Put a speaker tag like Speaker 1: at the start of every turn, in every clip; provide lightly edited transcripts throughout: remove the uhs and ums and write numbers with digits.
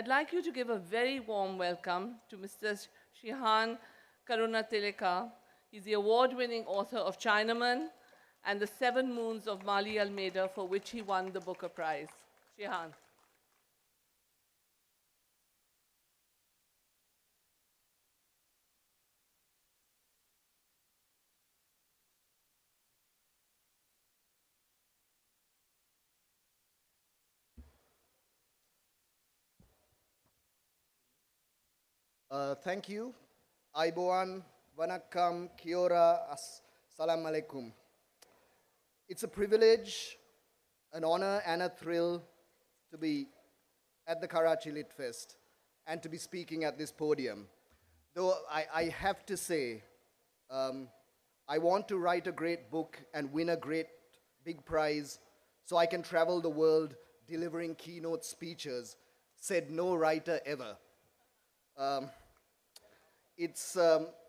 Speaker 1: I'd like you to give a very warm welcome to Mr. Shehan Karunatilaka. He's the award-winning author of Chinaman and The Seven Moons of Mali Almeida, for which he won the Booker Prize. Shehan.
Speaker 2: Thank you. Aiboan, Vanakkam, Kiora, Assalamu alaikum. It's a privilege, an honor, and a thrill to be at the Karachi Lit Fest and to be speaking at this podium. Though I have to say, I want to write a great book and win a great big prize so I can travel the world delivering keynote speeches, said no writer ever.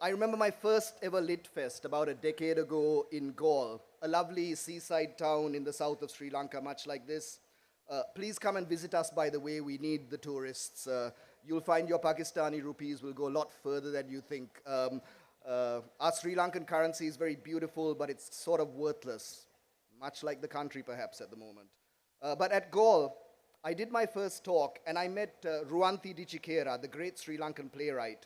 Speaker 2: I remember my first ever Lit Fest about a decade ago in Galle, a lovely seaside town in the south of Sri Lanka, much like this. Please come and visit us, by the way. We need the tourists. You'll find your Pakistani rupees will go a lot further than you think. Our Sri Lankan currency is very beautiful, but it's sort of worthless, much like the country perhaps at the moment. But at Galle, I did my first talk, and I met Ruanthi Dicikera, the great Sri Lankan playwright.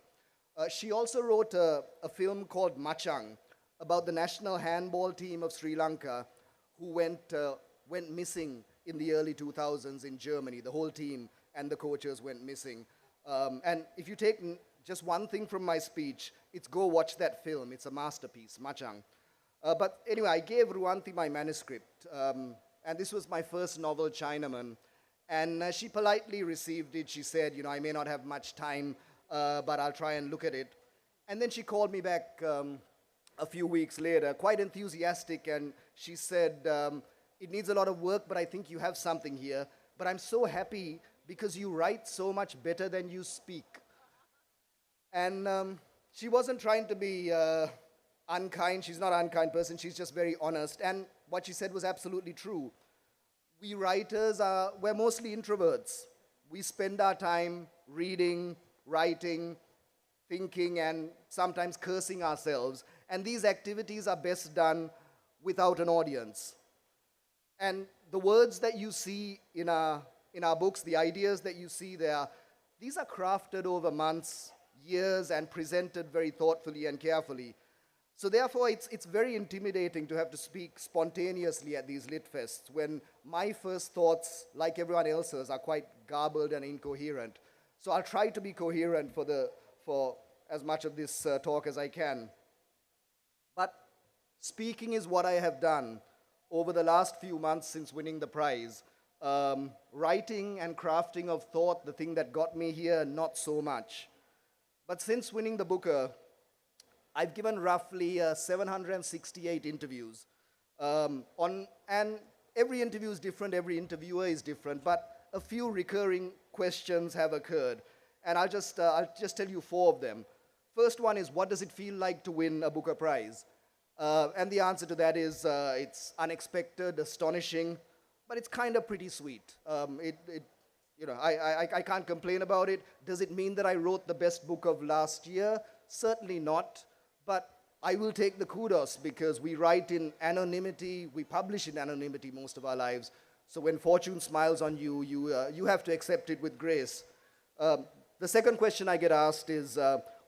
Speaker 2: She also wrote a film called Machang about the national handball team of Sri Lanka who went missing in the early 2000s in Germany. The whole team and the coaches went missing. And if you take just one thing from my speech, it's go watch that film. It's a masterpiece, Machang. But anyway, I gave Ruanthi my manuscript. And this was my first novel, Chinaman. And she politely received it. She said, you know, I may not have much time, but I'll try and look at it. And then she called me back a few weeks later, quite enthusiastic, and she said, it needs a lot of work, but I think you have something here. But I'm so happy because you write so much better than you speak. And she wasn't trying to be unkind. She's not an unkind person. She's just very honest. And what she said was absolutely true. We writers we're mostly introverts. We spend our time reading, writing, thinking, and sometimes cursing ourselves. And these activities are best done without an audience. And the words that you see in our books, the ideas that you see there, these are crafted over months, years, and presented very thoughtfully and carefully. So therefore, it's very intimidating to have to speak spontaneously at these Lit Fests when my first thoughts, like everyone else's, are quite garbled and incoherent. So I'll try to be coherent for as much of this talk as I can. But speaking is what I have done over the last few months since winning the prize. Writing and crafting of thought, the thing that got me here, not so much. But since winning the Booker, I've given roughly 768 interviews. And every interview is different, every interviewer is different, but a few recurring questions have occurred. And I'll just tell you 4 of them. First one is, what does it feel like to win a Booker Prize? And the answer to that is, it's unexpected, astonishing, but it's kind of pretty sweet. I can't complain about it. Does it mean that I wrote the best book of last year? Certainly not. But I will take the kudos because we write in anonymity, we publish in anonymity most of our lives. So when fortune smiles on you, you have to accept it with grace. The second question I get asked is,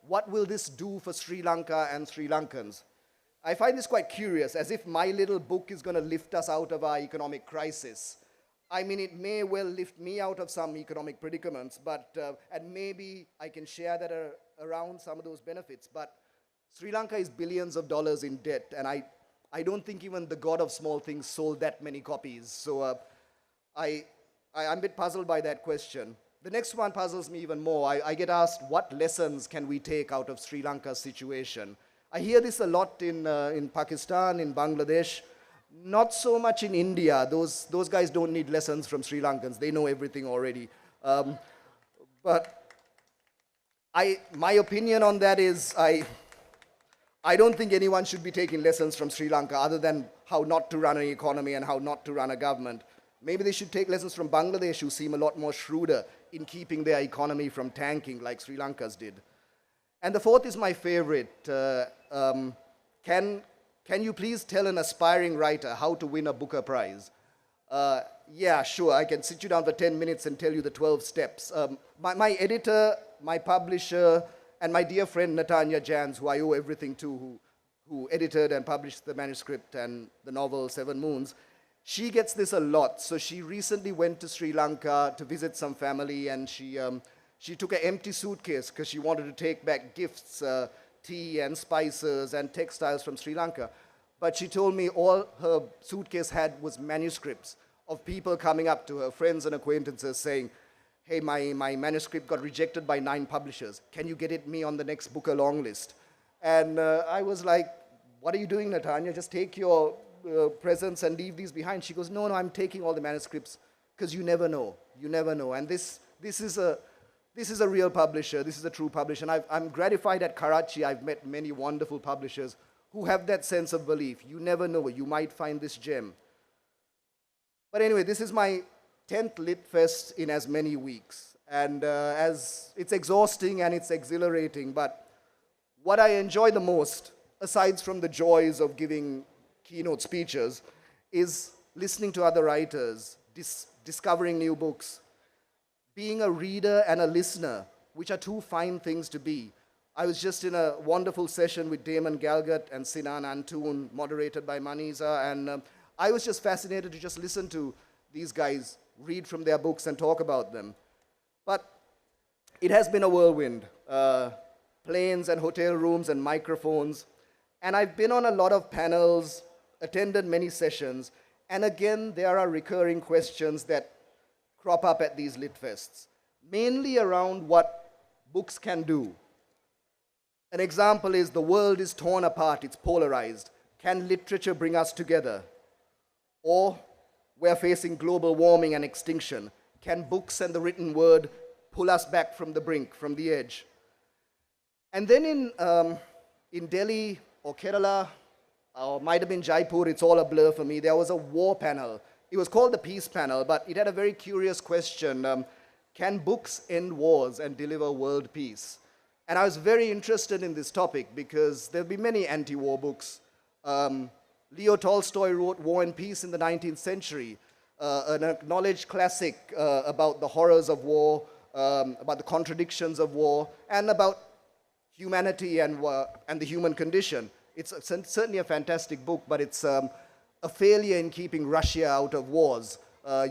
Speaker 2: what will this do for Sri Lanka and Sri Lankans? I find this quite curious, as if my little book is going to lift us out of our economic crisis. I mean, it may well lift me out of some economic predicaments, but and maybe I can share that around some of those benefits. But Sri Lanka is billions of dollars in debt, and I don't think even the God of Small Things sold that many copies. So I'm a bit puzzled by that question. The next one puzzles me even more. I get asked, what lessons can we take out of Sri Lanka's situation? I hear this a lot in Pakistan, in Bangladesh, not so much in India. Those guys don't need lessons from Sri Lankans. They know everything already. But my opinion on that is, I don't think anyone should be taking lessons from Sri Lanka other than how not to run an economy and how not to run a government. Maybe they should take lessons from Bangladesh, who seem a lot more shrewder in keeping their economy from tanking like Sri Lanka's did. And the fourth is my favorite. Can you please tell an aspiring writer how to win a Booker Prize? Yeah, sure, I can sit you down for 10 minutes and tell you the 12 steps. My editor, my publisher, and my dear friend Natanya Jans, who I owe everything to, who edited and published the manuscript and the novel Seven Moons, she gets this a lot. So she recently went to Sri Lanka to visit some family, and she took an empty suitcase because she wanted to take back gifts, tea and spices and textiles from Sri Lanka. But she told me all her suitcase had was manuscripts of people coming up to her, friends and acquaintances, saying, hey, my manuscript got rejected by 9 publishers. Can you get it me on the next Booker long list? And I was like, what are you doing, Natanya? Just take your presents and leave these behind. She goes, no, I'm taking all the manuscripts because you never know. You never know. And this is a real publisher. This is a true publisher. And I'm gratified at Karachi. I've met many wonderful publishers who have that sense of belief. You never know. You might find this gem. But anyway, this is my 10th Lit Fest in as many weeks. And as it's exhausting and it's exhilarating, but what I enjoy the most, aside from the joys of giving keynote speeches, is listening to other writers, discovering new books, being a reader and a listener, which are 2 fine things to be. I was just in a wonderful session with Damon Galgut and Sinan Antoon, moderated by Maniza, and I was just fascinated to just listen to these guys read from their books and talk about them. But it has been a whirlwind. Planes and hotel rooms and microphones. And I've been on a lot of panels, attended many sessions, and again, there are recurring questions that crop up at these Lit Fests, mainly around what books can do. An example is the world is torn apart, it's polarized. Can literature bring us together? Or we're facing global warming and extinction. Can books and the written word pull us back from the brink, from the edge? And then in Delhi or Kerala, or might have been Jaipur, it's all a blur for me, there was a war panel. It was called the Peace Panel, but it had a very curious question. Can books end wars and deliver world peace? And I was very interested in this topic because there'll be many anti-war books. Leo Tolstoy wrote War and Peace in the 19th century, an acknowledged classic about the horrors of war, about the contradictions of war, and about humanity and the human condition. It's certainly a fantastic book, but it's a failure in keeping Russia out of wars.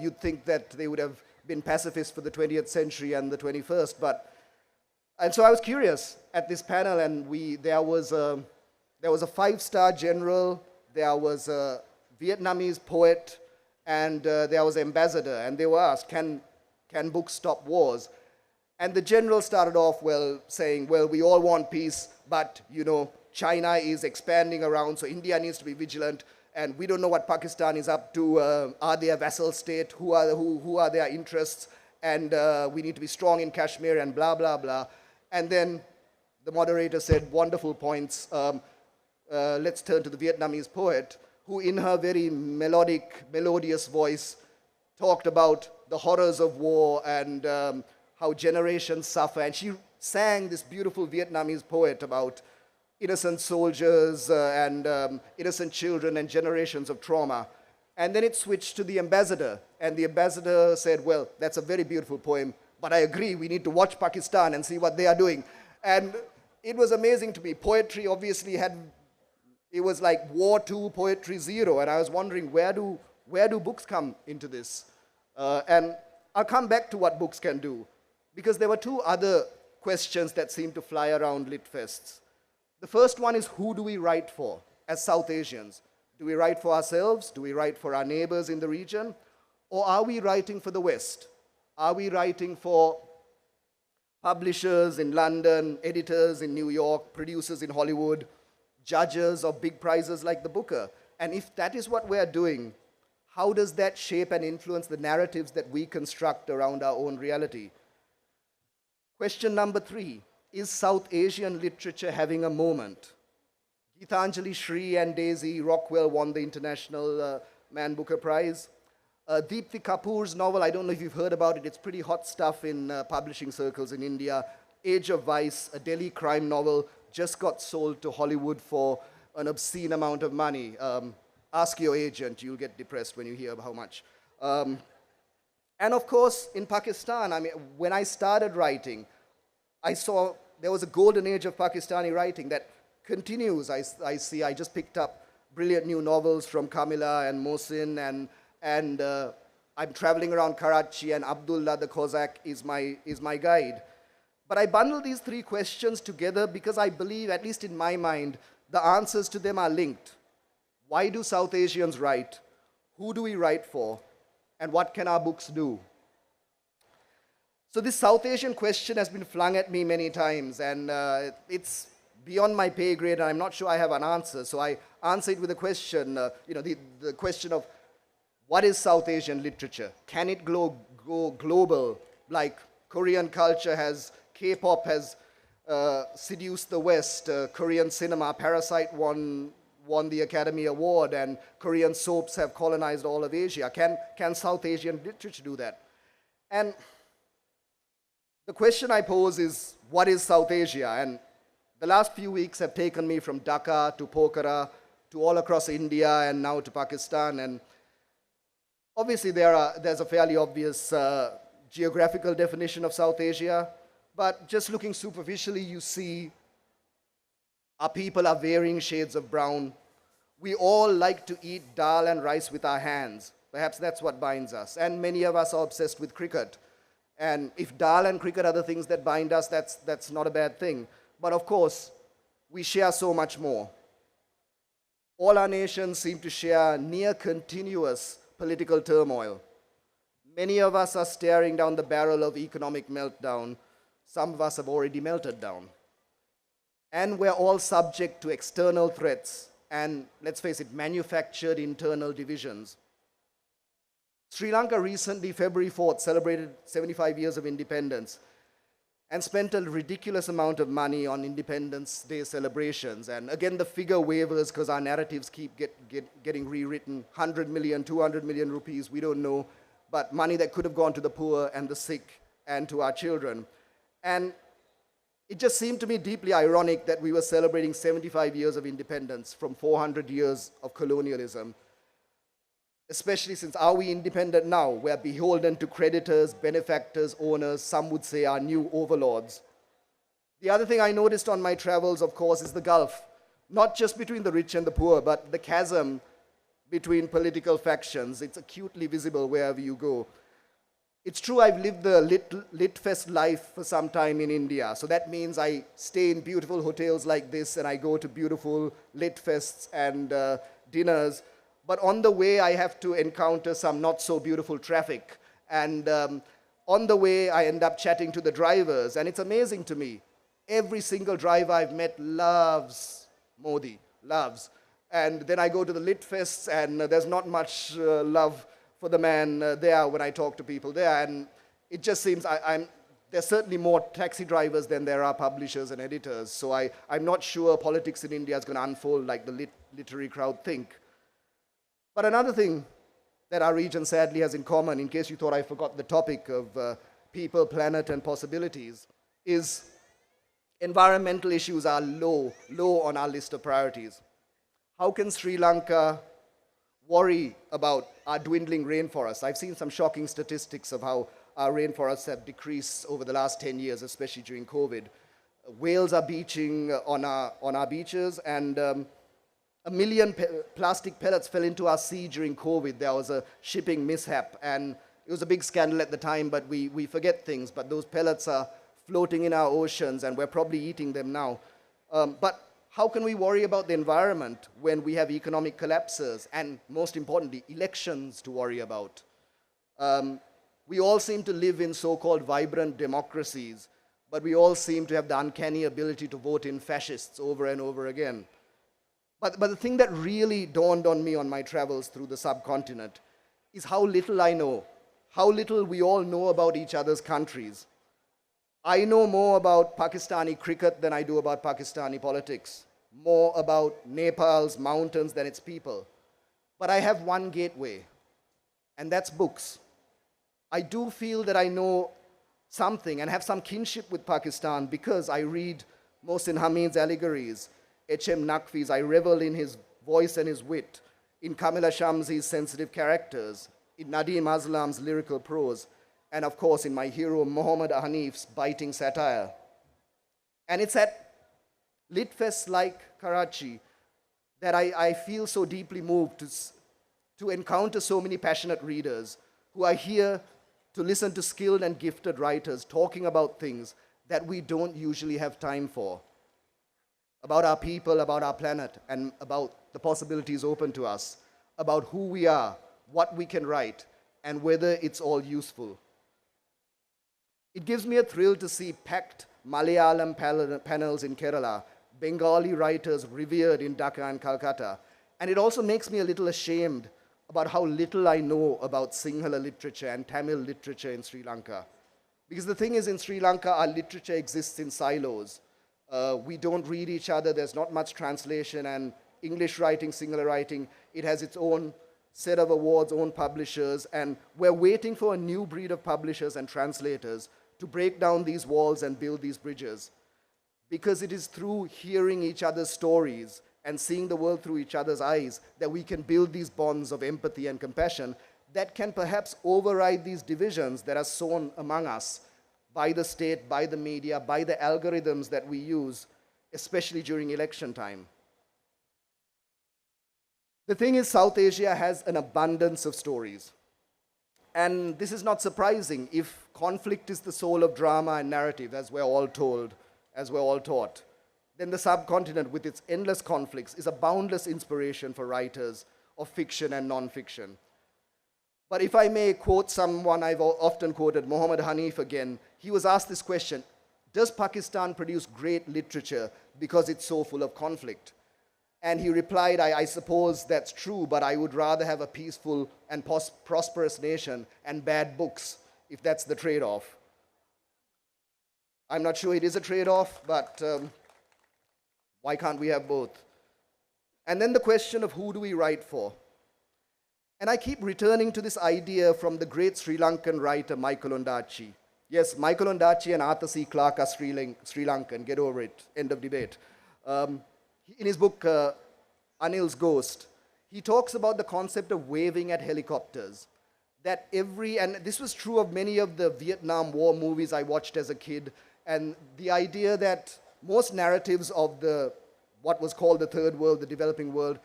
Speaker 2: You'd think that they would have been pacifists for the 20th century and the 21st, and so I was curious at this panel, and there was a 5-star general, there was a Vietnamese poet, and there was an ambassador, and they were asked, can books stop wars? And the general started off saying, well, we all want peace, but, China is expanding around, so India needs to be vigilant, and we don't know what Pakistan is up to. Are they a vassal state? Who are their interests? And we need to be strong in Kashmir, and blah, blah, blah. And then the moderator said, wonderful points. Let's turn to the Vietnamese poet, who in her very melodious voice talked about the horrors of war and how generations suffer. And she sang this beautiful Vietnamese poet about innocent soldiers and innocent children and generations of trauma. And then it switched to the ambassador. And the ambassador said, well, that's a very beautiful poem, but I agree, we need to watch Pakistan and see what they are doing. And it was amazing to me. Poetry obviously it was like War 2, Poetry 0. And I was wondering, where do books come into this? And I'll come back to what books can do, because there were 2 other questions that seemed to fly around Lit Fests. The first one is, who do we write for as South Asians? Do we write for ourselves? Do we write for our neighbors in the region? Or are we writing for the West? Are we writing for publishers in London, editors in New York, producers in Hollywood, judges of big prizes like the Booker? And if that is what we're doing, how does that shape and influence the narratives that we construct around our own reality? Question number 3, is South Asian literature having a moment? Geetanjali Shree and Daisy Rockwell won the International Man Booker Prize. Deepthi Kapoor's novel, I don't know if you've heard about it, it's pretty hot stuff in publishing circles in India. Age of Vice, a Delhi crime novel, just got sold to Hollywood for an obscene amount of money. Ask your agent, you'll get depressed when you hear how much. And of course, in Pakistan, I mean, when I started writing, I saw there was a golden age of Pakistani writing that continues. I just picked up brilliant new novels from Kamila and Mohsin, and I'm traveling around Karachi, and Abdullah the Kozak is my guide. But I bundle these three questions together because I believe, at least in my mind, the answers to them are linked. Why do South Asians write? Who do we write for? And what can our books do? So this South Asian question has been flung at me many times, and it's beyond my pay grade, and I'm not sure I have an answer. So I answer it with a question, the question of, what is South Asian literature? Can it go global, like Korean culture has, K-pop has seduced the West, Korean cinema, Parasite won the Academy Award, and Korean soaps have colonized all of Asia. Can South Asian literature do that? And the question I pose is, what is South Asia? And the last few weeks have taken me from Dhaka to Pokhara to all across India and now to Pakistan. And obviously there's a fairly obvious geographical definition of South Asia, but just looking superficially, you see our people are varying shades of brown. We all like to eat dal and rice with our hands. Perhaps that's what binds us. And many of us are obsessed with cricket. And if dal and cricket are the things that bind us, that's not a bad thing. But of course, we share so much more. All our nations seem to share near continuous political turmoil. Many of us are staring down the barrel of economic meltdown. Some of us have already melted down. And we're all subject to external threats and, let's face it, manufactured internal divisions. Sri Lanka recently, February 4th, celebrated 75 years of independence and spent a ridiculous amount of money on Independence Day celebrations. And again, the figure wavers because our narratives keep getting rewritten. 100 million, 200 million rupees, we don't know, but money that could have gone to the poor and the sick and to our children. And it just seemed to me deeply ironic that we were celebrating 75 years of independence from 400 years of colonialism. Especially since, are we independent now? We're beholden to creditors, benefactors, owners, some would say our new overlords. The other thing I noticed on my travels, of course, is the gulf. Not just between the rich and the poor, but the chasm between political factions. It's acutely visible wherever you go. It's true I've lived the Litfest life for some time in India. So that means I stay in beautiful hotels like this and I go to beautiful Litfests and dinners. But on the way, I have to encounter some not so beautiful traffic. And on the way, I end up chatting to the drivers. And it's amazing to me. Every single driver I've met loves Modi, loves. And then I go to the Litfests, and there's not much love for the man there when I talk to people there. And it just seems there's certainly more taxi drivers than there are publishers and editors. So I'm not sure politics in India is going to unfold like the literary crowd think. But another thing that our region sadly has in common, in case you thought I forgot the topic of people, planet, and possibilities, is environmental issues are low on our list of priorities. How can Sri Lanka worry about our dwindling rainforests? I've seen some shocking statistics of how our rainforests have decreased over the last 10 years, especially during COVID. Whales are beaching on our beaches, and 1 million plastic pellets fell into our sea during COVID. There was a shipping mishap, and it was a big scandal at the time, but we forget things. But those pellets are floating in our oceans, and we're probably eating them now. But how can we worry about the environment when we have economic collapses and, most importantly, elections to worry about? We all seem to live in so-called vibrant democracies, but we all seem to have the uncanny ability to vote in fascists over and over again. But the thing that really dawned on me on my travels through the subcontinent is how little I know, how little we all know about each other's countries. I know more about Pakistani cricket than I do about Pakistani politics, more about Nepal's mountains than its people. But I have one gateway, and that's books. I do feel that I know something and have some kinship with Pakistan because I read Mohsin Hamid's allegories, H.M. Naqvi's, I revel in his voice and his wit, in Kamila Shamsi's sensitive characters, in Nadeem Aslam's lyrical prose, and of course in my hero Muhammad Hanif's biting satire. And it's at Litfests like Karachi that I feel so deeply moved to encounter so many passionate readers who are here to listen to skilled and gifted writers talking about things that we don't usually have time for, about our people, about our planet, and about the possibilities open to us, about who we are, what we can write, and whether it's all useful. It gives me a thrill to see packed Malayalam panels in Kerala, Bengali writers revered in Dhaka and Calcutta, and it also makes me a little ashamed about how little I know about Sinhala literature and Tamil literature in Sri Lanka. Because the thing is, in Sri Lanka, our literature exists in silos. We don't read each other, there's not much translation, and English writing, Sinhala writing, it has its own set of awards, own publishers, and we're waiting for a new breed of publishers and translators to break down these walls and build these bridges. Because it is through hearing each other's stories and seeing the world through each other's eyes that we can build these bonds of empathy and compassion that can perhaps override these divisions that are sown among us by the state, by the media, by the algorithms that we use, especially during election time. The thing is, South Asia has an abundance of stories. And this is not surprising if conflict is the soul of drama and narrative, as we're all told, as we're all taught. Then the subcontinent, with its endless conflicts, is a boundless inspiration for writers of fiction and non-fiction. But if I may quote someone I've often quoted, Muhammad Hanif again, he was asked this question: does Pakistan produce great literature because it's so full of conflict? And he replied, I suppose that's true, but I would rather have a peaceful and prosperous nation and bad books, if that's the trade-off. I'm not sure it is a trade-off, but why can't we have both? And then the question of who do we write for? And I keep returning to this idea from the great Sri Lankan writer Michael Ondaatje. Yes, Michael Ondaatje and Arthur C. Clarke are Sri Lankan, get over it, end of debate. In his book, Anil's Ghost, he talks about the concept of waving at helicopters. That and this was true of many of the Vietnam War movies I watched as a kid, and the idea that most narratives of what was called the third world, the developing world,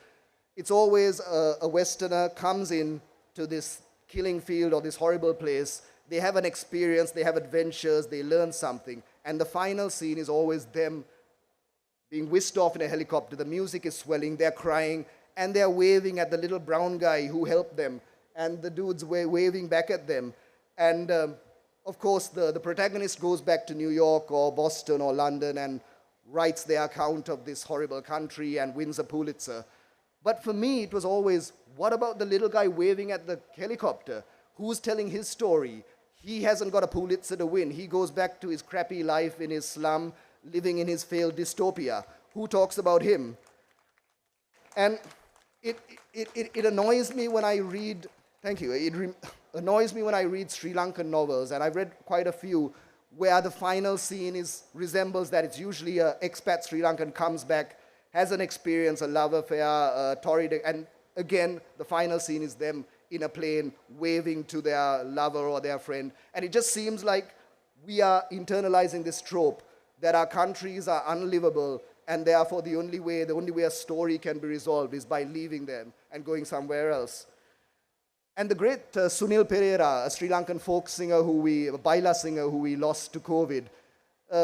Speaker 2: it's always a Westerner comes in to this killing field or this horrible place, they have an experience, they have adventures, they learn something, and the final scene is always them being whisked off in a helicopter. The music is swelling, they're crying, and they're waving at the little brown guy who helped them, and the dudes were waving back at them. And of course, the protagonist goes back to New York or Boston or London and writes their account of this horrible country and wins a Pulitzer. But for me, it was always, what about the little guy waving at the helicopter? Who's telling his story? He hasn't got a Pulitzer to win. He goes back to his crappy life in his slum, living in his failed dystopia. Who talks about him? And it annoys me when I read, thank you, it annoys me when I read Sri Lankan novels, and I've read quite a few, where the final scene resembles that. It's usually an expat Sri Lankan comes back, has an experience, a love affair, a torrid, and again, the final scene is them in a plane waving to their lover or their friend. And it just seems like we are internalizing this trope that our countries are unlivable, and therefore the only way a story can be resolved is by leaving them and going somewhere else. And the great Sunil Perera, a Sri Lankan folk singer, a baila singer who we lost to COVID,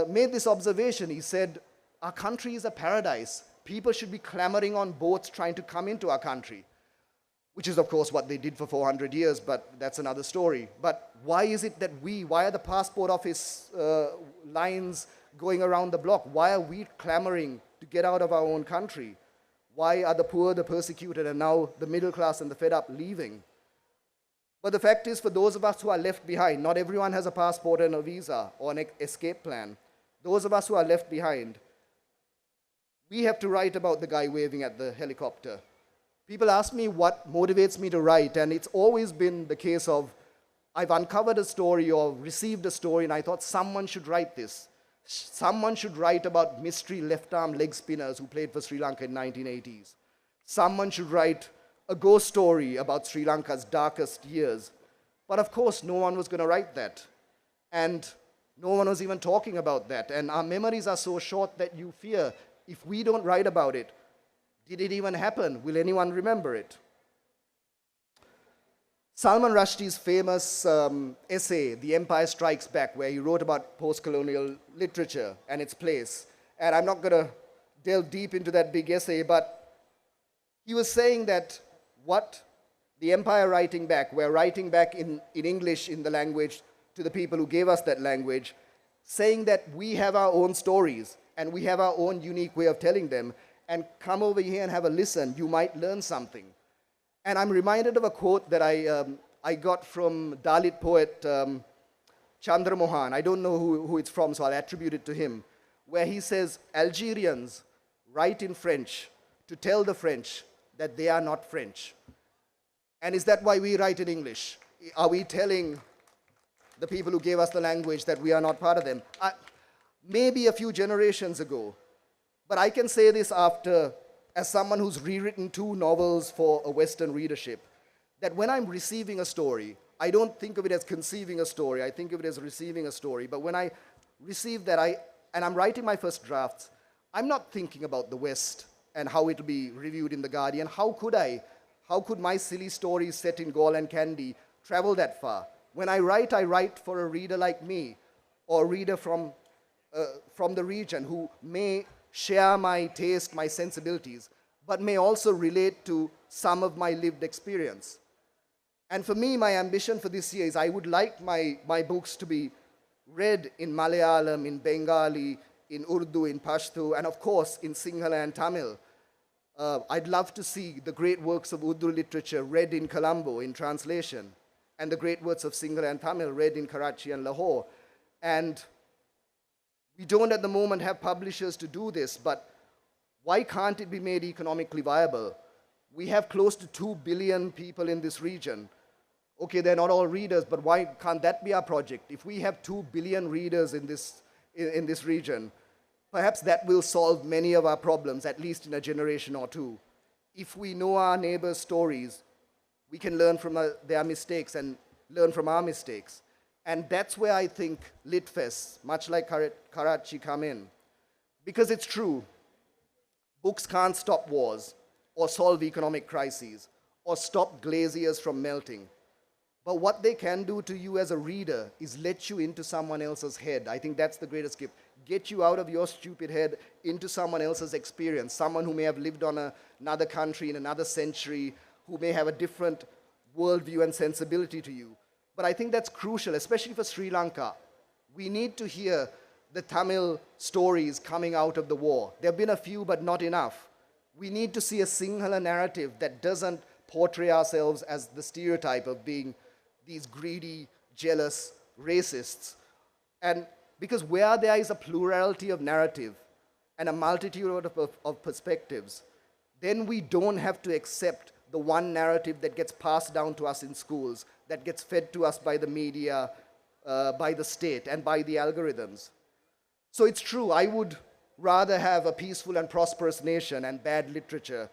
Speaker 2: made this observation. He said, our country is a paradise. People should be clamoring on boats trying to come into our country, which is, of course, what they did for 400 years, but that's another story. But why is it that why are the passport office lines going around the block? Why are we clamoring to get out of our own country? Why are the poor, the persecuted, and now the middle class and the fed up leaving? But the fact is, for those of us who are left behind, not everyone has a passport and a visa or an escape plan. Those of us who are left behind, we have to write about the guy waving at the helicopter. People ask me what motivates me to write, and it's always been the case of I've uncovered a story or received a story, and I thought someone should write this. Someone should write about mystery left-arm leg spinners who played for Sri Lanka in 1980s. Someone should write a ghost story about Sri Lanka's darkest years. But of course, no one was going to write that. And no one was even talking about that. And our memories are so short that you fear, if we don't write about it, did it even happen? Will anyone remember it? Salman Rushdie's famous essay, The Empire Strikes Back, where he wrote about post-colonial literature and its place. And I'm not going to delve deep into that big essay, but he was saying that what the empire writing back, we're writing back in English, in the language, to the people who gave us that language, saying that we have our own stories and we have our own unique way of telling them, and come over here and have a listen, you might learn something. And I'm reminded of a quote that I got from Dalit poet Chandra Mohan. I don't know who it's from, so I'll attribute it to him, where he says, Algerians write in French to tell the French that they are not French. And is that why we write in English? Are we telling the people who gave us the language that we are not part of them? Maybe a few generations ago. But I can say this as someone who's rewritten 2 novels for a Western readership, that when I'm receiving a story, I don't think of it as conceiving a story, I think of it as receiving a story. But when I receive that, and I'm writing my first drafts, I'm not thinking about the West and how it'll be reviewed in The Guardian. How could I? How could my silly stories set in gall and candy travel that far? When I write for a reader like me, or a reader from the region who may share my taste, my sensibilities, but may also relate to some of my lived experience. And for me, my ambition for this year is I would like my books to be read in Malayalam, in Bengali, in Urdu, in Pashto, and of course in Sinhala and Tamil. I'd love to see the great works of Urdu literature read in Colombo in translation, and the great works of Sinhala and Tamil read in Karachi and Lahore. And we don't at the moment have publishers to do this, but why can't it be made economically viable? We have close to 2 billion people in this region. Okay, they're not all readers, but why can't that be our project? If we have 2 billion readers in this region, perhaps that will solve many of our problems, at least in a generation or 2. If we know our neighbors' stories, we can learn from their mistakes and learn from our mistakes. And that's where I think LitFests, much like Karachi, come in. Because it's true, books can't stop wars, or solve economic crises, or stop glaciers from melting. But what they can do to you as a reader is let you into someone else's head. I think that's the greatest gift. Get you out of your stupid head into someone else's experience, someone who may have lived on another country in another century, who may have a different worldview and sensibility to you. But I think that's crucial, especially for Sri Lanka. We need to hear the Tamil stories coming out of the war. There have been a few, but not enough. We need to see a Sinhala narrative that doesn't portray ourselves as the stereotype of being these greedy, jealous racists. And because where there is a plurality of narrative and a multitude of perspectives, then we don't have to accept the one narrative that gets passed down to us in schools, that gets fed to us by the media, by the state, and by the algorithms. So it's true, I would rather have a peaceful and prosperous nation and bad literature,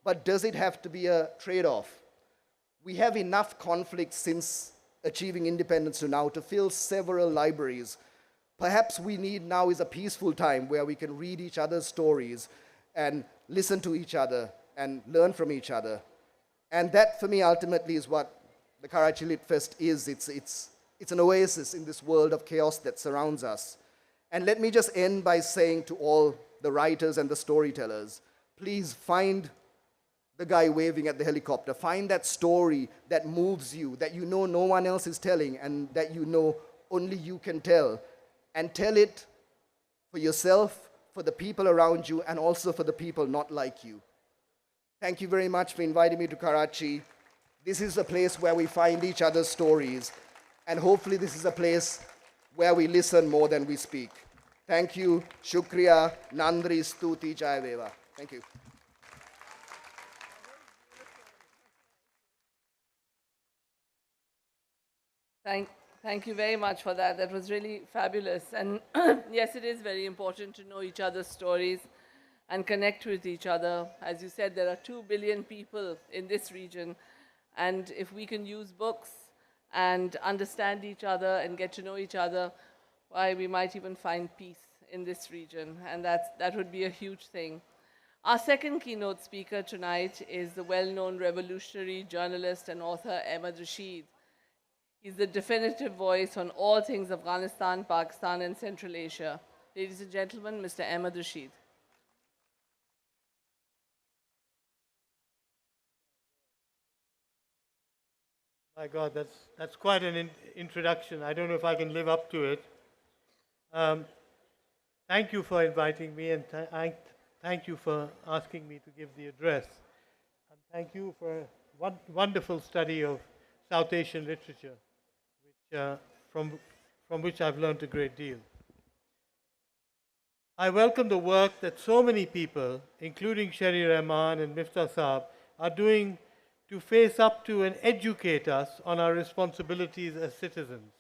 Speaker 2: but does it have to be a trade-off? We have enough conflict since achieving independence to now to fill several libraries. Perhaps we need now is a peaceful time where we can read each other's stories and listen to each other and learn from each other. And that, for me, ultimately is what the Karachi Lit Fest is. It's an oasis in this world of chaos that surrounds us. And let me just end by saying to all the writers and the storytellers, please find the guy waving at the helicopter. Find that story that moves you, that you know no one else is telling, and that you know only you can tell. And tell it for yourself, for the people around you, and also for the people not like you. Thank you very much for inviting me to Karachi. This is a place where we find each other's stories, and hopefully this is a place where we listen more than we speak. Thank you. Shukriya. Nandri Stuti Jayaveva. Thank you.
Speaker 1: Thank, thank you very much for that. That was really fabulous. And yes, it is very important to know each other's stories and connect with each other. As you said, there are 2 billion people in this region. And if we can use books and understand each other and get to know each other, why, we might even find peace in this region. And that would be a huge thing. Our second keynote speaker tonight is the well-known revolutionary journalist and author Ahmed Rashid. He's the definitive voice on all things Afghanistan, Pakistan, and Central Asia. Ladies and gentlemen, Mr. Ahmed Rashid.
Speaker 3: My God, that's quite an introduction. I don't know if I can live up to it. Thank you for inviting me, and thank you for asking me to give the address. And thank you for a wonderful study of South Asian literature, from which I've learned a great deal. I welcome the work that so many people, including Sherry Rahman and Miftah Saab, are doing to face up to and educate us on our responsibilities as citizens,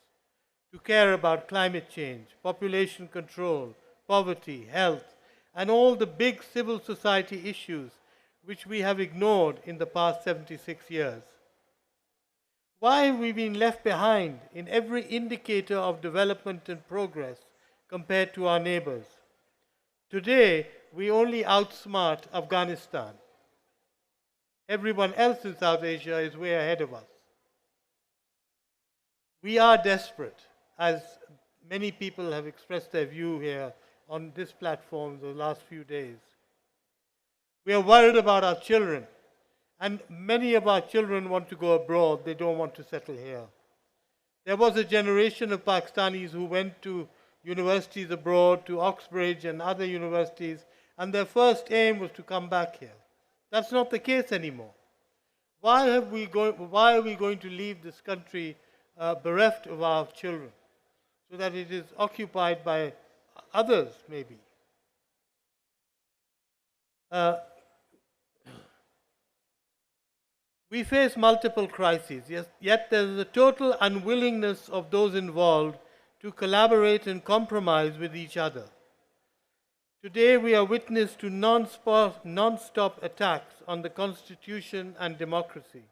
Speaker 3: to care about climate change, population control, poverty, health, and all the big civil society issues which we have ignored in the past 76 years. Why have we been left behind in every indicator of development and progress compared to our neighbors? Today, we only outsmart Afghanistan. Everyone else in South Asia is way ahead of us. We are desperate, as many people have expressed their view here on this platform the last few days. We are worried about our children. And many of our children want to go abroad. They don't want to settle here. There was a generation of Pakistanis who went to universities abroad, to Oxbridge and other universities, and their first aim was to come back here. That's not the case anymore. Why are we going to leave this country bereft of our children, so that it is occupied by others, maybe? We face multiple crises, yet there is a total unwillingness of those involved to collaborate and compromise with each other. Today we are witness to non-stop attacks on the Constitution and democracy.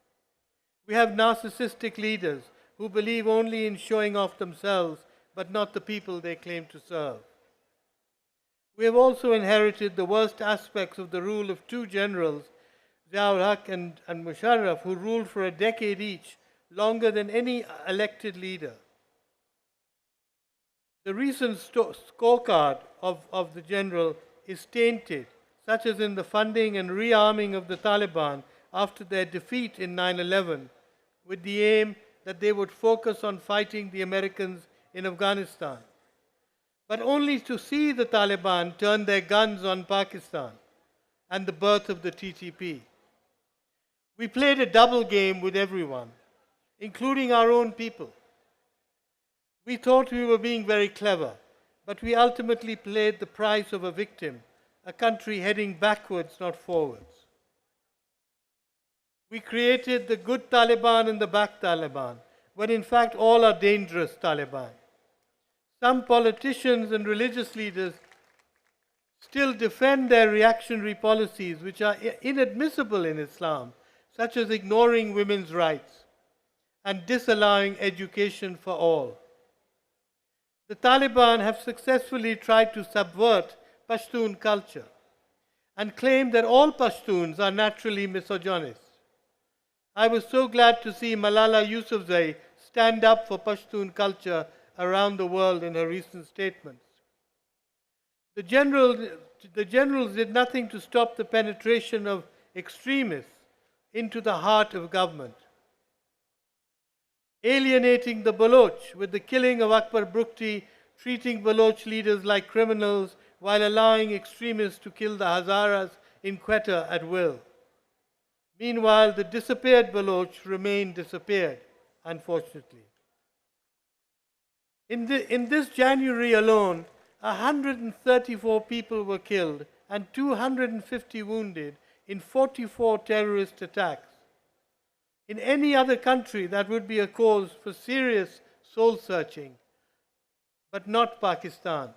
Speaker 3: We have narcissistic leaders who believe only in showing off themselves, but not the people they claim to serve. We have also inherited the worst aspects of the rule of two generals, Ziaul-Haq and Musharraf, who ruled for a decade each, longer than any elected leader. The recent scorecard of the general is tainted, such as in the funding and rearming of the Taliban after their defeat in 9/11, with the aim that they would focus on fighting the Americans in Afghanistan, but only to see the Taliban turn their guns on Pakistan and the birth of the TTP. We played a double game with everyone, including our own people. We thought we were being very clever, but we ultimately paid the price of a victim, a country heading backwards, not forwards. We created the good Taliban and the bad Taliban, when in fact all are dangerous Taliban. Some politicians and religious leaders still defend their reactionary policies, which are inadmissible in Islam, such as ignoring women's rights and disallowing education for all. The Taliban have successfully tried to subvert Pashtun culture and claim that all Pashtuns are naturally misogynist. I was so glad to see Malala Yousafzai stand up for Pashtun culture around the world in her recent statements. The generals did nothing to stop the penetration of extremists into the heart of government, alienating the Baloch with the killing of Akbar Brukti, treating Baloch leaders like criminals while allowing extremists to kill the Hazaras in Quetta at will. Meanwhile, the disappeared Baloch remain disappeared, unfortunately. In this January alone, 134 people were killed and 250 wounded in 44 terrorist attacks. In any other country, that would be a cause for serious soul searching, but not Pakistan.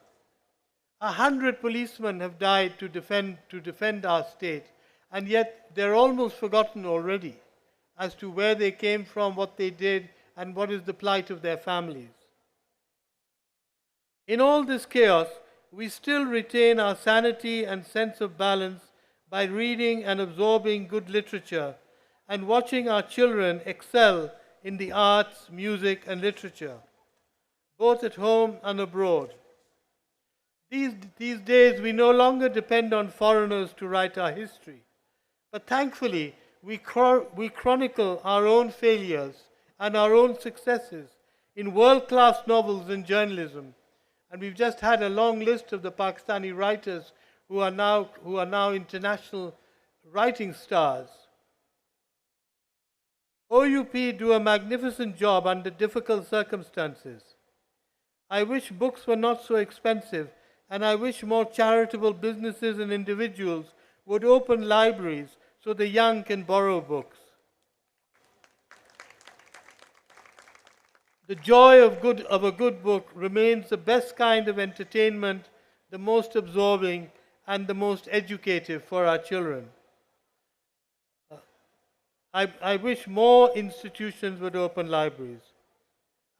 Speaker 3: 100 policemen have died to defend our state, and yet they're almost forgotten already as to where they came from, what they did, and what is the plight of their families. In all this chaos, we still retain our sanity and sense of balance by reading and absorbing good literature and watching our children excel in the arts, music, and literature, both at home and abroad. These days, we no longer depend on foreigners to write our history, but thankfully, we chronicle our own failures and our own successes in world-class novels and journalism. And we've just had a long list of the Pakistani writers who are now international writing stars. OUP do a magnificent job under difficult circumstances. I wish books were not so expensive, and I wish more charitable businesses and individuals would open libraries so the young can borrow books. The joy of a good book remains the best kind of entertainment, the most absorbing, and the most educative for our children. I wish more institutions would open libraries.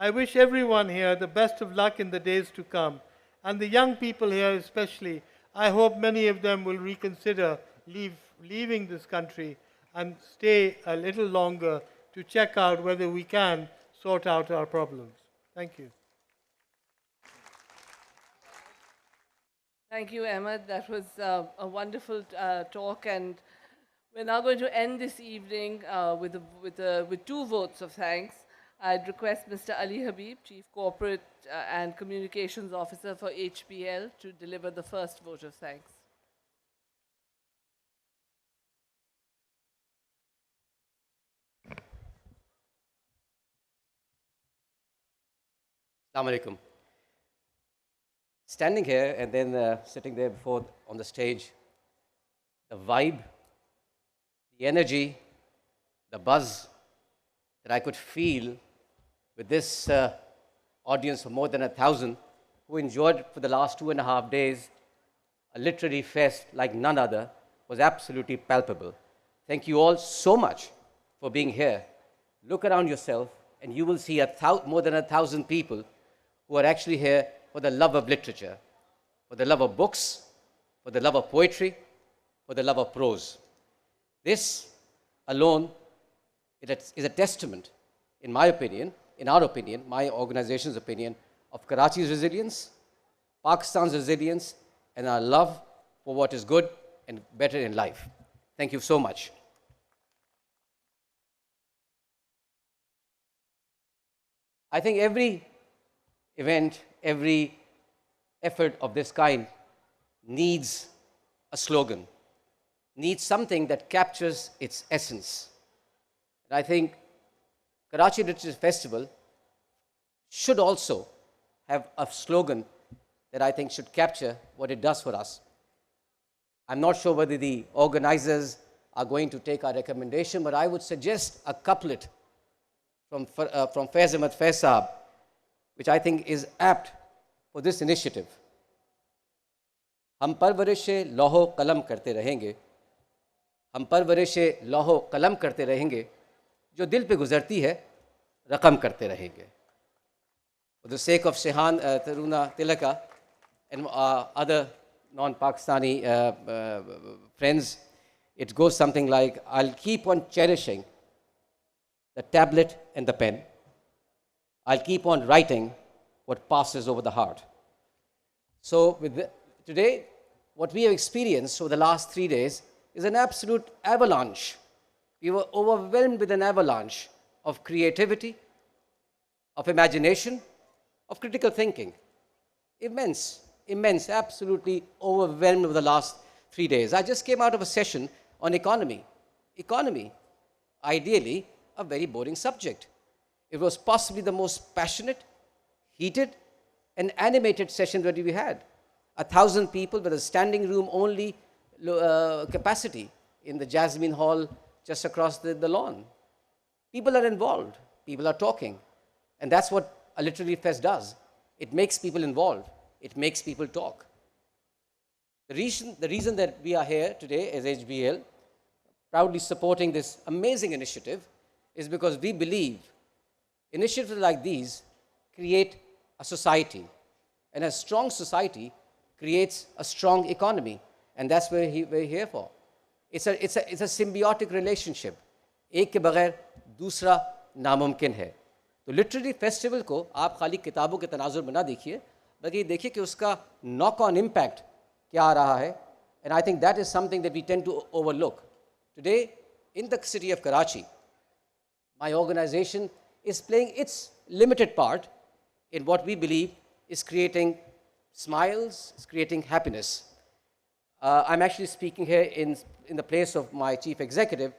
Speaker 3: I wish everyone here the best of luck in the days to come, and the young people here especially. I hope many of them will reconsider leaving this country and stay a little longer to check out whether we can sort out our problems. Thank you.
Speaker 1: Thank you, Ahmed. That was a wonderful talk, and we're now going to end this evening with two votes of thanks. I'd request Mr. Ali Habib, Chief Corporate and Communications Officer for HPL, to deliver the first vote of thanks.
Speaker 4: Assalamu alaikum. Standing here and then sitting there before on the stage, the vibe, the energy, the buzz that I could feel with this audience of more than 1,000 who enjoyed for the last 2.5 days a literary fest like none other was absolutely palpable. Thank you all so much for being here. Look around yourself and you will see more than 1,000 people who are actually here for the love of literature, for the love of books, for the love of poetry, for the love of prose. This alone is a testament, in my opinion, in our opinion, my organization's opinion, of Karachi's resilience, Pakistan's resilience, and our love for what is good and better in life. Thank you so much. I think every event, every effort of this kind needs a slogan, needs something that captures its essence. And I think Karachi Literature Festival should also have a slogan that I think should capture what it does for us. I'm not sure whether the organizers are going to take our recommendation, but I would suggest a couplet from Faiz Ahmed Faiz Saab, which I think is apt for this initiative. हम परवरिशे लौहो कलम करते रहेंगे, हम परवरिशे लौहो कलम करते रहेंगे, जो दिल पे गुजरती है रकम करते रहेंगे. For the sake of Shehan, Karunatilaka, and other non-Pakistani friends, it goes something like, I'll keep on cherishing the tablet and the pen. I'll keep on writing what passes over the heart. So today, what we have experienced over the last 3 days is an absolute avalanche. We were overwhelmed with an avalanche of creativity, of imagination, of critical thinking. Immense, immense, absolutely overwhelmed over the last 3 days. I just came out of a session on economy. Economy, ideally, a very boring subject. It was possibly the most passionate, heated, and animated session that we had. 1,000 people with a standing room only capacity in the Jasmine Hall just across the lawn. People are involved, people are talking. And that's what a literary fest does. It makes people involved, it makes people talk. The reason that we are here today as HBL, proudly supporting this amazing initiative, is because we believe initiatives like these create a society. And a strong society creates a strong economy. And that's what we're here for. It's a symbiotic relationship. एक के बगैर दूसरा नामुमकिन है. तो literary festival को आप खाली किताबों के तनाजुर में ना देखिए, बल्कि देखिए कि उसका नॉक ऑन इम्पैक्ट क्या आ रहा है. And I think that is something that we tend to overlook. Today, in the city of Karachi, my organization is playing its limited part in what we believe is creating smiles, is creating happiness. I'm actually speaking here in the place of my chief executive,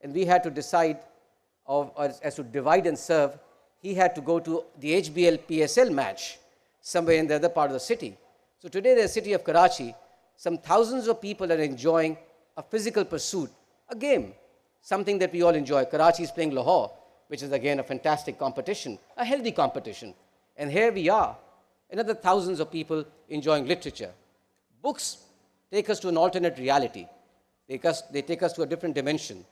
Speaker 4: and we had to decide as to divide and serve. He had to go to the HBL PSL match somewhere in the other part of the city. So today, in the city of Karachi, some thousands of people are enjoying a physical pursuit, a game, something that we all enjoy. Karachi is playing Lahore, which is again a fantastic competition, a healthy competition. And here we are, another thousands of people enjoying literature. Books take us to an alternate reality. They take us to a different dimension.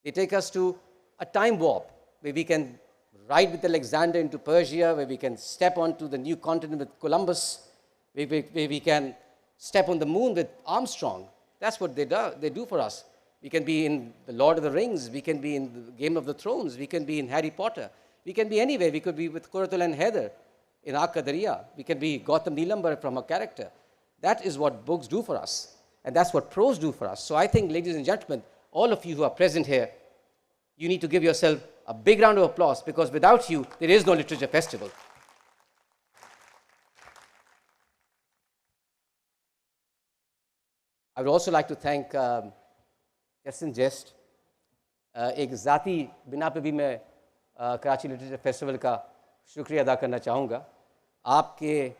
Speaker 4: They take us to a time warp where we can ride with Alexander into Persia, where we can step onto the new continent with Columbus, where we can step on the moon with Armstrong. That's what they do for us. We can be in The Lord of the Rings. We can be in the Game of the Thrones. We can be in Harry Potter. We can be anywhere. We could be with Kuratul and Heather in Akadariya. We can be Gautam Nilambar from a character. That is what books do for us. And that's what prose do for us. So I think, ladies and gentlemen, all of you who are present here, you need to give yourself a big round of applause, because without you, there is no literature festival. I would also like to thank Just in Jest. एक ज़ाती बिना पे भी मैं Karachi literature festival का शुक्रिया अदा करना चाहूँगा. आपके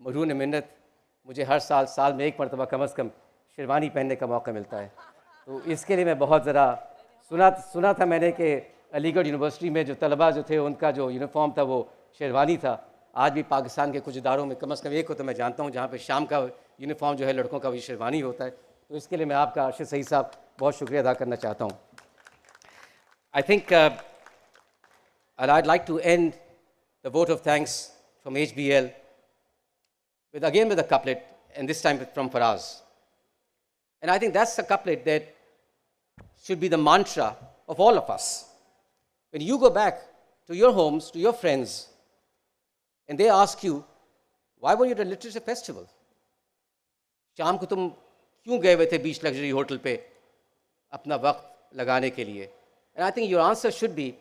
Speaker 4: मरून मिन्नत मुझे हर साल में एक मरतबा कम से कम शेरवानी पहनने का मौका मिलता है. तो इसके लिए मैं बहुत ज़रा सुना था मैंने कि अलीगढ़ यूनिवर्सिटी में जो तलबा जो थे उनका जो यूनिफॉर्म था वो शेरवानी था. आज भी पाकिस्तान के कुछ इदारों में कम से कम एक को तो मैं जानता हूँ जहाँ पे शाम का यूनिफॉर्म जो है लड़कों का वो शेरवानी होता है. तो इसके लिए मैं आपका अरशद सईद साहब बहुत शुक्रिया अदा करना चाहता हूँ. I think I'd like to end the vote of thanks from HBL with a couplet, and this time from Faraz. And I think that's a couplet that should be the mantra of all of us. When you go back to your homes, to your friends, and they ask you, why were you at a literature festival? शाम को तुम क्यों गए हुए थे बीच luxury hotel पे अपना वक्त लगाने के लिए? And I think your answer should be,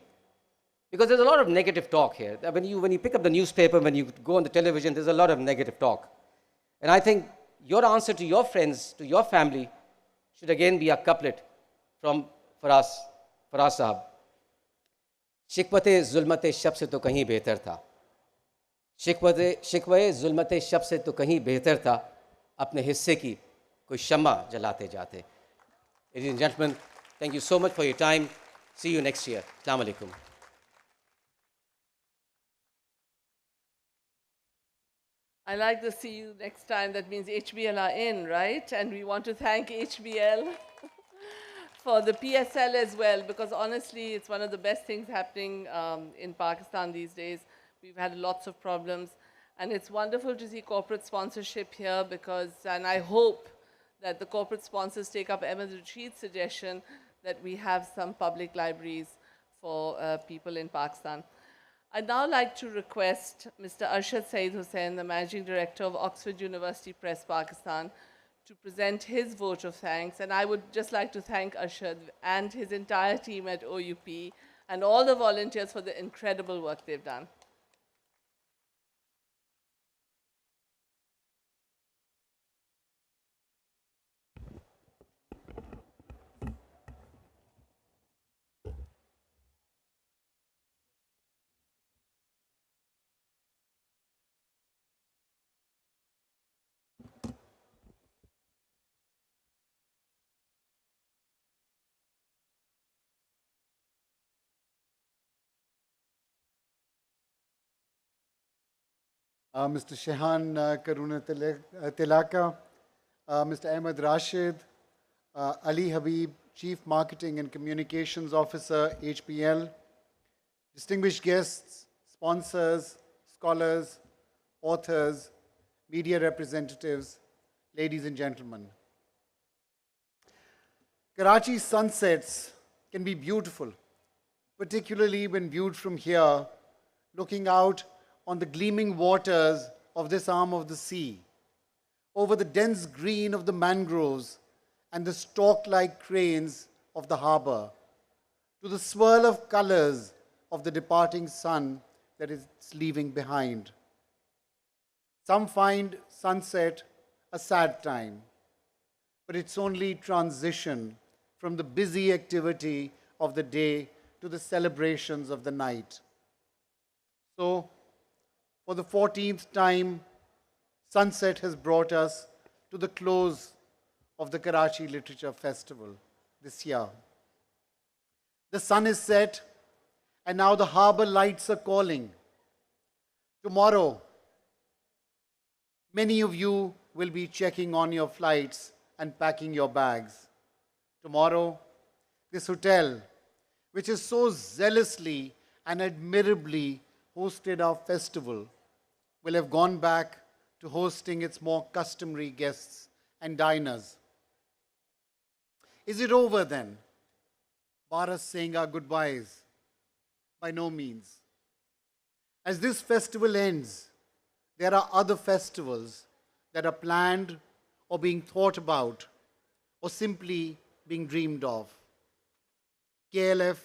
Speaker 4: because there's a lot of negative talk here. When you pick up the newspaper, when you go on the television, there's a lot of negative talk. And I think your answer to your friends, to your family, should again be a couplet from Faraz Sahab. शिकवते ज़ुल्मते शब से तो कहीं बेहतर था. शिकवे ज़ुल्मते शब से तो कहीं बेहतर था. अपने हिस्से की कोई शम्मा जलाते जाते. Ladies and gentlemen, thank you so much for your time. See you next year. Assalamu alaikum.
Speaker 1: I like the see you next time. That means HBL are in, right? And we want to thank HBL for the PSL as well, because honestly, it's one of the best things happening in Pakistan these days. We've had lots of problems. And it's wonderful to see corporate sponsorship here, and I hope that the corporate sponsors take up Ahmed Rashid's suggestion that we have some public libraries for people in Pakistan. I'd now like to request Mr. Arshad Saeed Husain, the Managing Director of Oxford University Press, Pakistan, to present his vote of thanks. And I would just like to thank Arshad and his entire team at OUP and all the volunteers for the incredible work they've done.
Speaker 5: Mr. Shehan Karunatilaka, Mr. Ahmed Rashid, Ali Habib, Chief Marketing and Communications Officer, HPL, distinguished guests, sponsors, scholars, authors, media representatives, ladies and gentlemen. Karachi's sunsets can be beautiful, particularly when viewed from here, looking out on the gleaming waters of this arm of the sea, over the dense green of the mangroves and the stalk-like cranes of the harbor, to the swirl of colors of the departing sun that it's leaving behind. Some find sunset a sad time, but it's only transition from the busy activity of the day to the celebrations of the night. So, for the 14th time, sunset has brought us to the close of the Karachi Literature Festival this year. The sun is set, and now the harbor lights are calling. Tomorrow, many of you will be checking on your flights and packing your bags. Tomorrow, this hotel, which is so zealously and admirably hosted our festival, will have gone back to hosting its more customary guests and diners. Is it over then? Bharat saying our goodbyes? By no means. As this festival ends, there are other festivals that are planned or being thought about or simply being dreamed of. KLF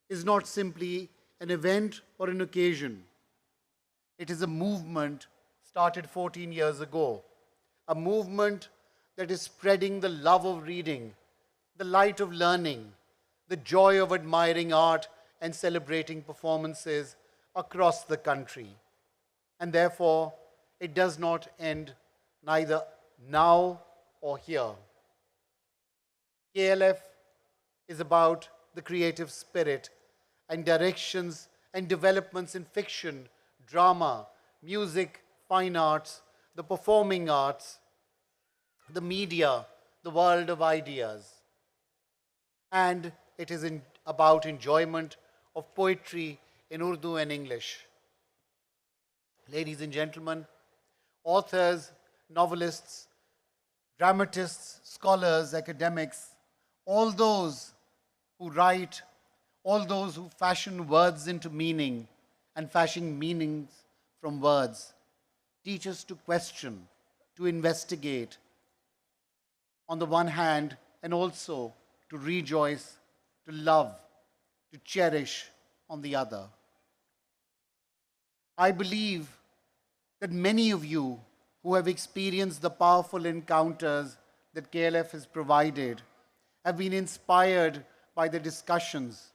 Speaker 5: is not simply an event or an occasion. It is a movement started 14 years ago, a movement that is spreading the love of reading, the light of learning, the joy of admiring art and celebrating performances across the country. And therefore, it does not end neither now or here. KLF is about the creative spirit and directions and developments in fiction, drama, music, fine arts, the performing arts, the media, the world of ideas. And it is about enjoyment of poetry in Urdu and English. Ladies and gentlemen, authors, novelists, dramatists, scholars, academics, all those who write, all those who fashion words into meaning and fashion meanings from words, teach us to question, to investigate, on the one hand, and also to rejoice, to love, to cherish on the other. I believe that many of you who have experienced the powerful encounters that KLF has provided have been inspired by the discussions,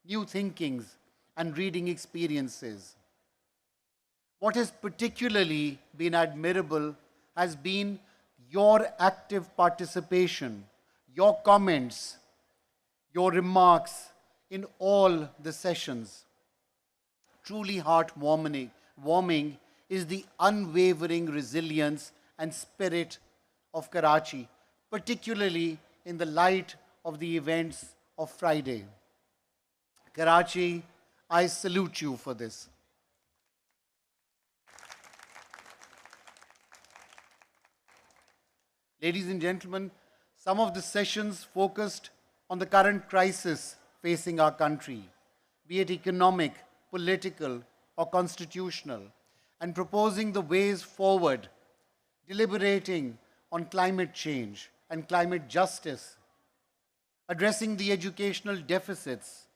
Speaker 5: new thinkings, and reading experiences. What has particularly been admirable has been your active participation, your comments, your remarks in all the sessions. Truly heartwarming is the unwavering resilience and spirit of Karachi, particularly in the light of the events of Friday. Karachi, I salute you for this. Ladies and gentlemen, some of the sessions focused on the current crisis facing our country, be it economic, political, or constitutional, and proposing the ways forward, deliberating on climate change and climate justice, addressing the educational deficits,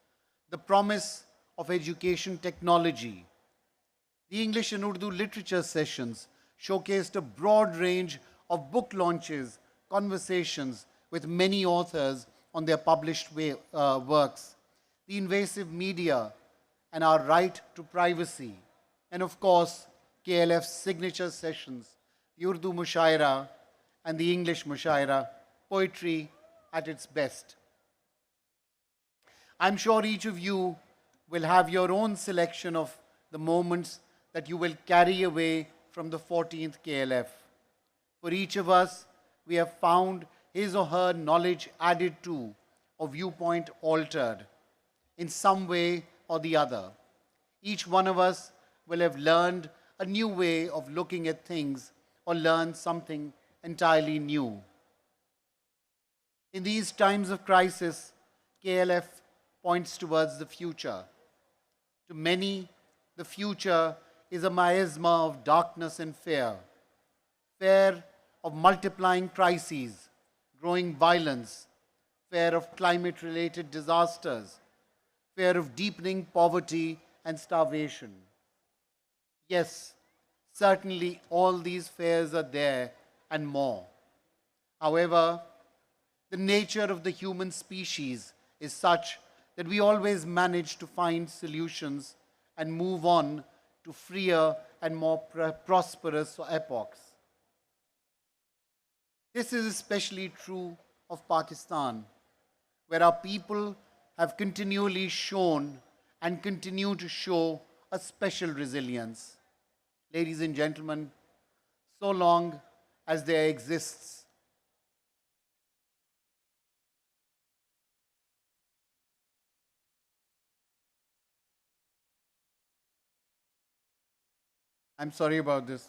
Speaker 5: the promise of education technology. The English and Urdu literature sessions showcased a broad range of book launches, conversations with many authors on their published works, the invasive media and our right to privacy, and of course, KLF's signature sessions, the Urdu Mushaira and the English Mushaira, poetry at its best. I'm sure each of you will have your own selection of the moments that you will carry away from the 14th KLF. For each of us, we have found his or her knowledge added to or viewpoint altered in some way or the other. Each one of us will have learned a new way of looking at things or learned something entirely new. In these times of crisis, KLF points towards the future. To many, the future is a miasma of darkness and fear. Fear of multiplying crises, growing violence, fear of climate-related disasters, fear of deepening poverty and starvation. Yes, certainly all these fears are there and more. However, the nature of the human species is such that we always manage to find solutions and move on to freer and more prosperous epochs. This is especially true of Pakistan, where our people have continually shown and continue to show a special resilience. Ladies and gentlemen, so long as there exists I'm sorry about this.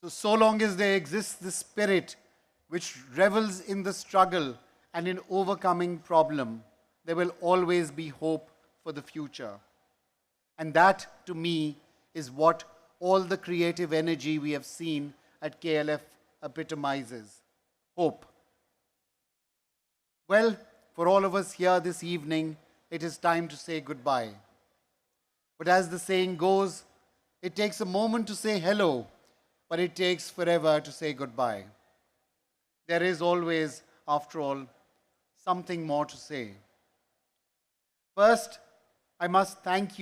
Speaker 5: So long as there exists the spirit which revels in the struggle and in overcoming problem, there will always be hope for the future. And that, to me, is what all the creative energy we have seen at KLF epitomizes. Hope. Well, for all of us here this evening, it is time to say goodbye. But as the saying goes, it takes a moment to say hello, but it takes forever to say goodbye. There is always, after all, something more to say. First, I must say thank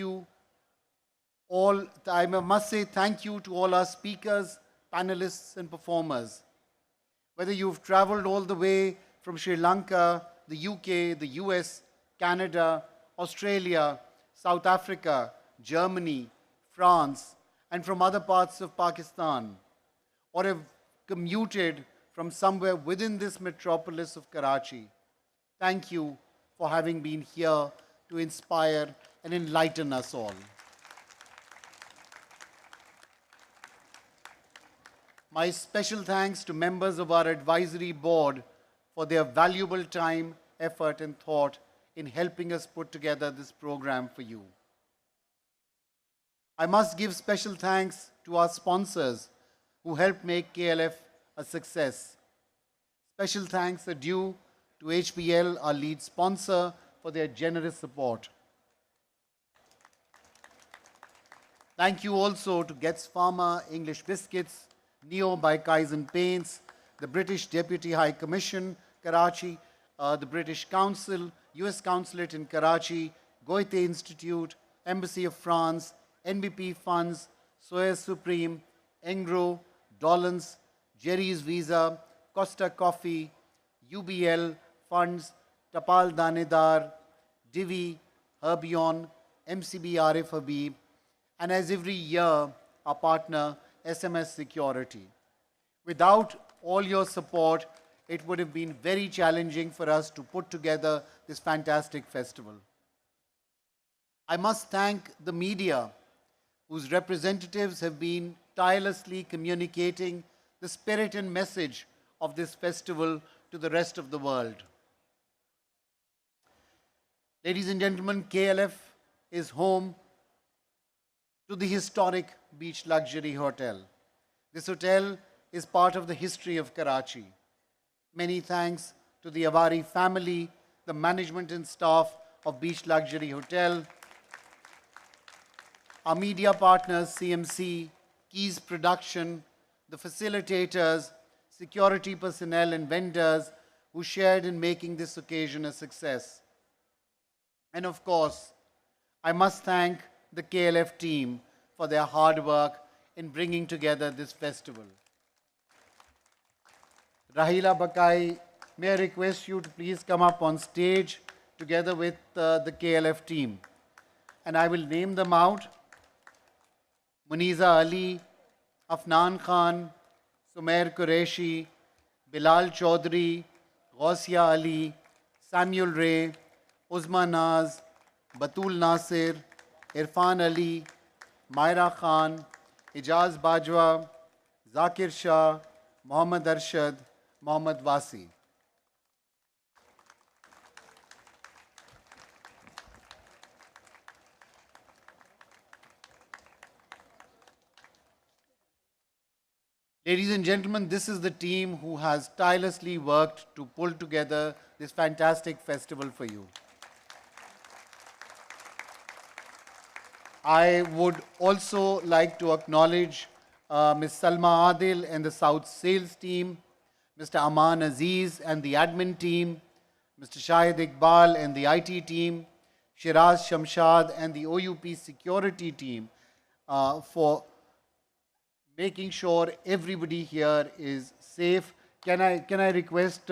Speaker 5: you to all our speakers, panelists, and performers. Whether you've traveled all the way from Sri Lanka, the UK, the US, Canada, Australia, South Africa, Germany, France, and from other parts of Pakistan, or have commuted from somewhere within this metropolis of Karachi, thank you for having been here to inspire and enlighten us all. My special thanks to members of our advisory board for their valuable time, effort, and thought in helping us put together this program for you. I must give special thanks to our sponsors who helped make KLF a success. Special thanks are due to HBL, our lead sponsor, for their generous support. Thank you also to Getz Pharma, English Biscuits, Neo by Kaizen Paints, the British Deputy High Commission, Karachi, the British Council, US Consulate in Karachi, Goethe Institute, Embassy of France, NBP Funds, Soya Supreme, Engro, Dollans, Jerry's Visa, Costa Coffee, UBL Funds, Tapal Danedar, Divi, Herbion, MCB Arif Habib, and as every year, our partner, SMS Security. Without all your support, it would have been very challenging for us to put together this fantastic festival. I must thank the media, whose representatives have been tirelessly communicating the spirit and message of this festival to the rest of the world. Ladies and gentlemen, KLF is home to the historic Beach Luxury Hotel. This hotel is part of the history of Karachi. Many thanks to the Avari family, the management and staff of Beach Luxury Hotel, our media partners, CMC, Keys Production, the facilitators, security personnel and vendors who shared in making this occasion a success. And of course, I must thank the KLF team for their hard work in bringing together this festival. Rahila Bakai, may I request you to please come up on stage together with the KLF team. And I will name them out. Muniza Ali, Afnan Khan, Sumair Qureshi, Bilal Chaudhry, Gausia Ali, Samuel Ray, Uzma Naz, Batul Nasir, Irfan Ali, Myra Khan, Ijaz Bajwa, Zakir Shah, Mohammad Arshad, Mohammad Wasi. Ladies and gentlemen, this is the team who has tirelessly worked to pull together this fantastic festival for you. I would also like to acknowledge Ms. Salma Adil and the South Sales team, Mr. Aman Aziz and the admin team, Mr. Shahid Iqbal and the IT team, Shiraz Shamshad and the OUP security team for making sure everybody here is safe. Can I request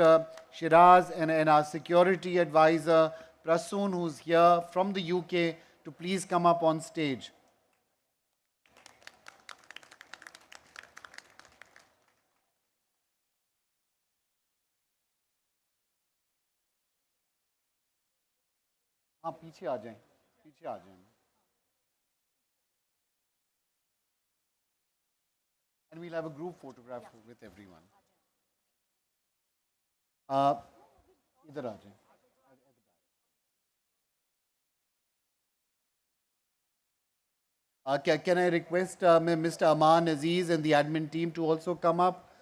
Speaker 5: Shiraz and our security advisor, Prasoon, who's here from the UK, to please come up on stage. हाँ पीछे आ जाएं, पीछे आ जाएं. And we'll have a group photograph with everyone. इधर आ जाएं. Can I request Mr. Aman Aziz and the admin team to also come up?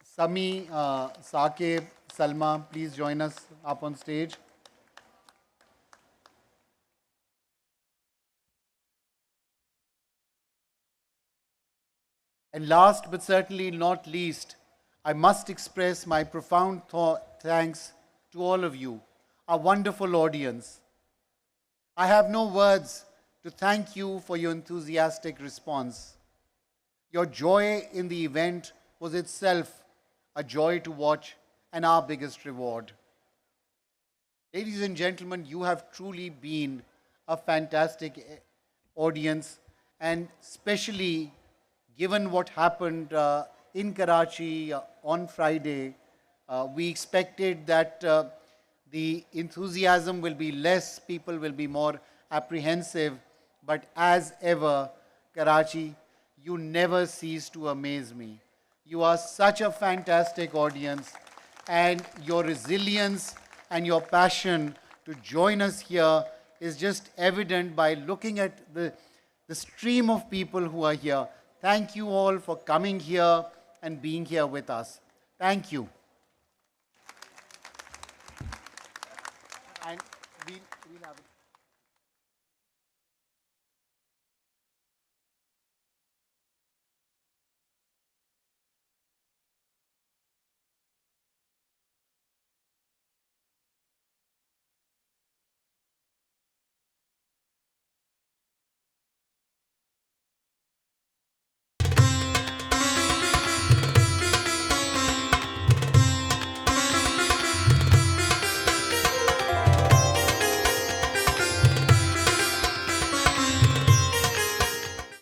Speaker 5: Sami, Saqib, Salma, please join us up on stage. And last but certainly not least, I must express my profound thanks to all of you, our wonderful audience. I have no words to thank you for your enthusiastic response. Your joy in the event was itself a joy to watch and our biggest reward. Ladies and gentlemen, you have truly been a fantastic audience, and especially given what happened in Karachi on Friday, we expected that the enthusiasm will be less, people will be more apprehensive, but as ever, Karachi, you never cease to amaze me. You are such a fantastic audience, and your resilience and your passion to join us here is just evident by looking at the stream of people who are here. Thank you all for coming here and being here with us. Thank you. And we'll have